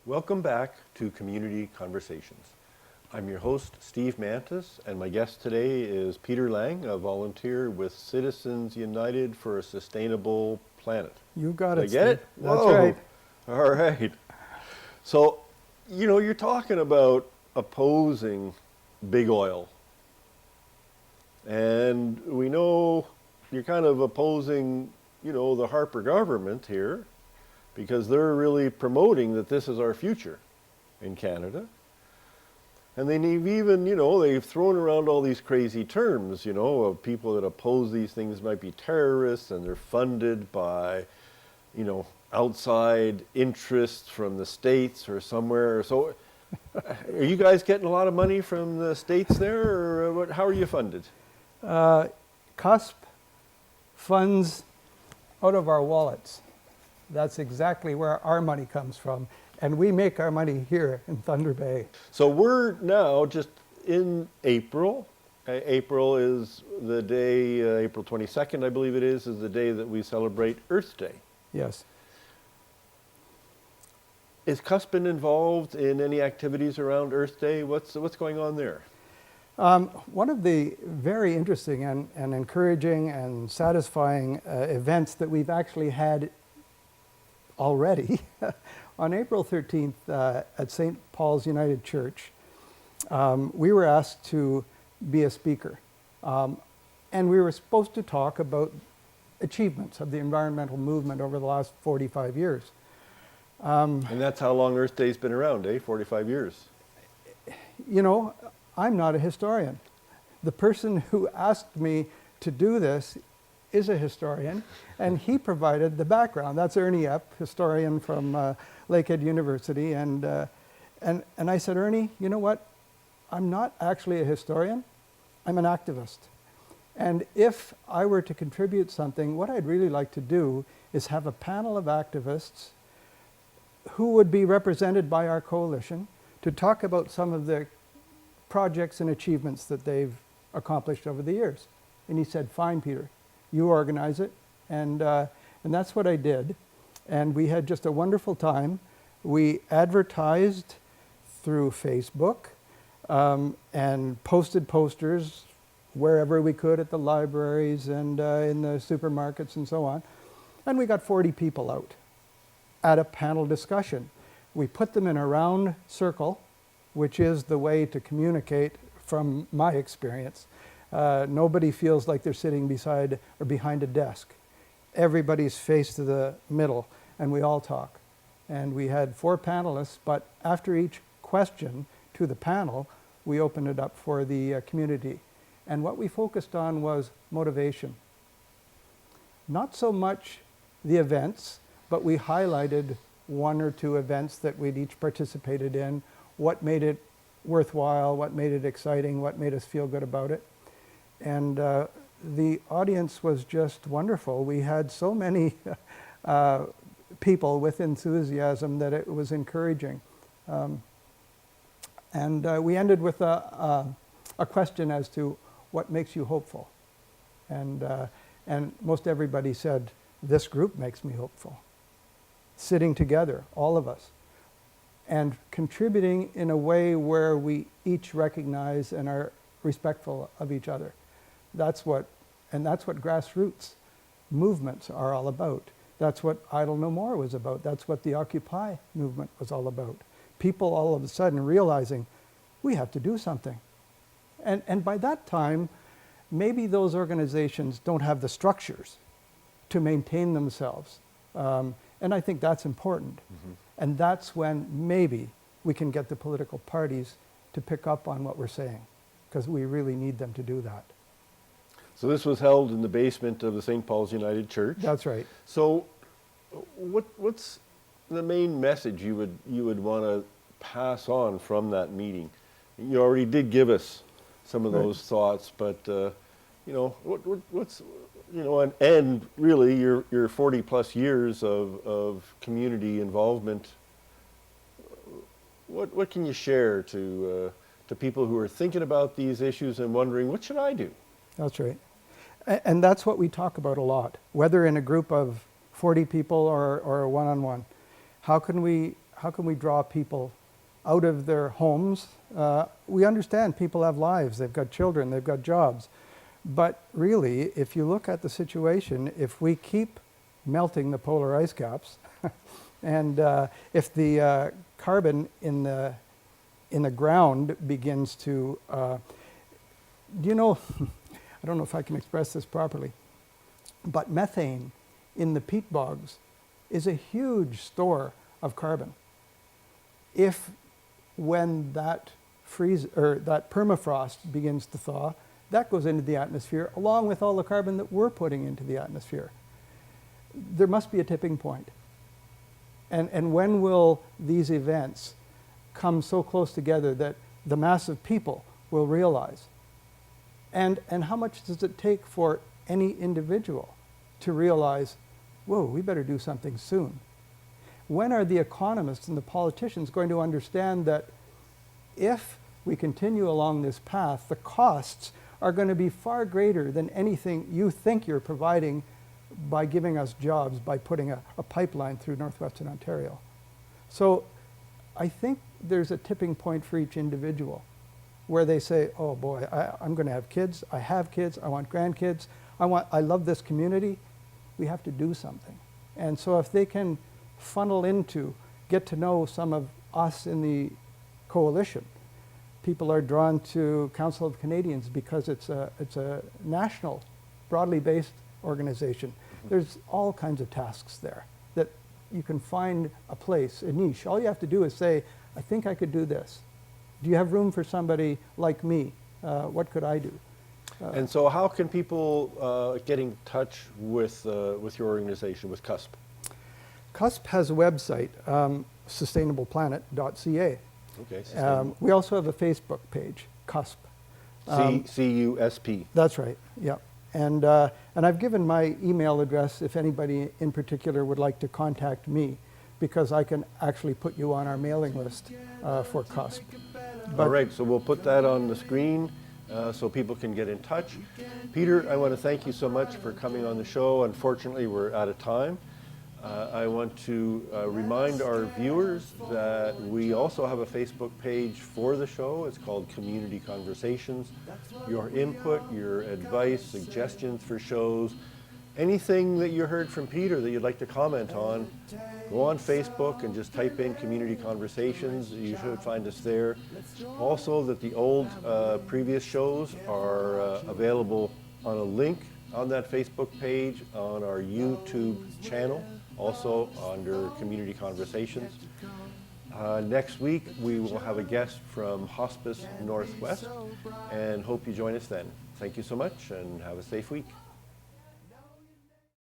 Welcome back to Community Conversations. I'm your host, Steve Mantis, and my guest today is Peterlang, a volunteer with Citizens United for a Sustainable Planet. You got Did it, I get Steve. it? That's Whoa. right. All right. So, you're talking about opposing big oil. And we know you're kind of opposing, the Harper government here, because they're really promoting that this is our future in Canada. And they've even, they've thrown around all these crazy terms, of people that oppose these things might be terrorists, and they're funded by, outside interests from the States or somewhere. So are you guys getting a lot of money from the States there, or how are you funded? Cusp funds out of our wallets. That's exactly where our money comes from. And we make our money here in Thunder Bay. So we're now just in April. April is the day, April 22nd, I believe it is the day that we celebrate Earth Day. Yes. Is Cusp been involved in any activities around Earth Day? What's going on there? One of the very interesting and encouraging and satisfying events that we've actually had already on April 13th at St. Paul's United Church, we were asked to be a speaker. And we were supposed to talk about achievements of the environmental movement over the last 45 years. And that's how long Earth Day's been around, 45 years. I'm not a historian. The person who asked me to do this is a historian, and he provided the background. That's Ernie Epp, historian from Lakehead University. And I said, Ernie, you know what? I'm not actually a historian. I'm an activist. And if I were to contribute something, what I'd really like to do is have a panel of activists who would be represented by our coalition to talk about some of the projects and achievements that they've accomplished over the years. And he said, fine, Peter, you organize it. And that's what I did. And we had just a wonderful time. We advertised through Facebook and posted posters wherever we could at the libraries and in the supermarkets and so on. And we got 40 people out at a panel discussion. We put them in a round circle, which is the way to communicate from my experience. Nobody feels like they're sitting beside or behind a desk. Everybody's faced to the middle, and we all talk. And we had 4 panelists, but after each question to the panel, we opened it up for the community. And what we focused on was motivation. Not so much the events, but we highlighted 1 or 2 events that we'd each participated in, what made it worthwhile, what made it exciting, what made us feel good about it. And the audience was just wonderful. We had so many people with enthusiasm that it was encouraging. And we ended with a question as to what makes you hopeful. And most everybody said, this group makes me hopeful. Sitting together, all of us, and contributing in a way where we each recognize and are respectful of each other. That's what grassroots movements are all about. That's what Idle No More was about. That's what the Occupy movement was all about. People all of a sudden realizing, we have to do something. And by that time, maybe those organizations don't have the structures to maintain themselves. And I think that's important. Mm-hmm. And that's when maybe we can get the political parties to pick up on what we're saying, because we really need them to do that. So this was held in the basement of the St. Paul's United Church? That's right. So what's the main message you would want to pass on from that meeting? You already did give us some of those thoughts, but what's and really your 40 plus years of community involvement. What can you share to people who are thinking about these issues and wondering, what should I do? That's right. And that's what we talk about a lot, whether in a group of 40 people or one-on-one. How can we how can we draw people out of their homes? We understand people have lives, they've got children, they've got jobs. But really, if you look at the situation, if we keep melting the polar ice caps, and if the carbon in the ground begins to, do you know, I don't know if I can express this properly, but methane in the peat bogs is a huge store of carbon. If when that that permafrost begins to thaw, that goes into the atmosphere along with all the carbon that we're putting into the atmosphere. There must be a tipping point. And when will these events come so close together that the mass of people will realize? And how much does it take for any individual to realize, whoa, we better do something soon? When are the economists and the politicians going to understand that if we continue along this path, the costs are going to be far greater than anything you think you're providing by giving us jobs, by putting a pipeline through northwestern Ontario? So I think there's a tipping point for each individual where they say, oh boy, I'm going to have kids, I have kids, I want grandkids, I love this community, we have to do something. And so if they can funnel into, get to know some of us in the coalition, people are drawn to Council of Canadians because it's a national, broadly based organization. There's all kinds of tasks there that you can find a place, a niche. All you have to do is say, I think I could do this. Do you have room for somebody like me? What could I do? And so how can people get in touch with your organization, with Cusp? Cusp has a website, sustainableplanet.ca. Okay. We also have a Facebook page, Cusp. CUSP. That's right, yeah. And I've given my email address if anybody in particular would like to contact me, because I can actually put you on our mailing list for Cusp. All right, so we'll put that on the screen so people can get in touch. Peter, I want to thank you so much for coming on the show. Unfortunately, we're out of time. I want to remind our viewers that we also have a Facebook page for the show. It's called Community Conversations. Your input, your advice, suggestions for shows, anything that you heard from Peter that you'd like to comment on, go on Facebook and just type in Community Conversations. You should find us there. Also, that the old previous shows are available on a link on that Facebook page, on our YouTube channel, also under Community Conversations. Next week, we will have a guest from Hospice Northwest, and hope you join us then. Thank you so much, and have a safe week.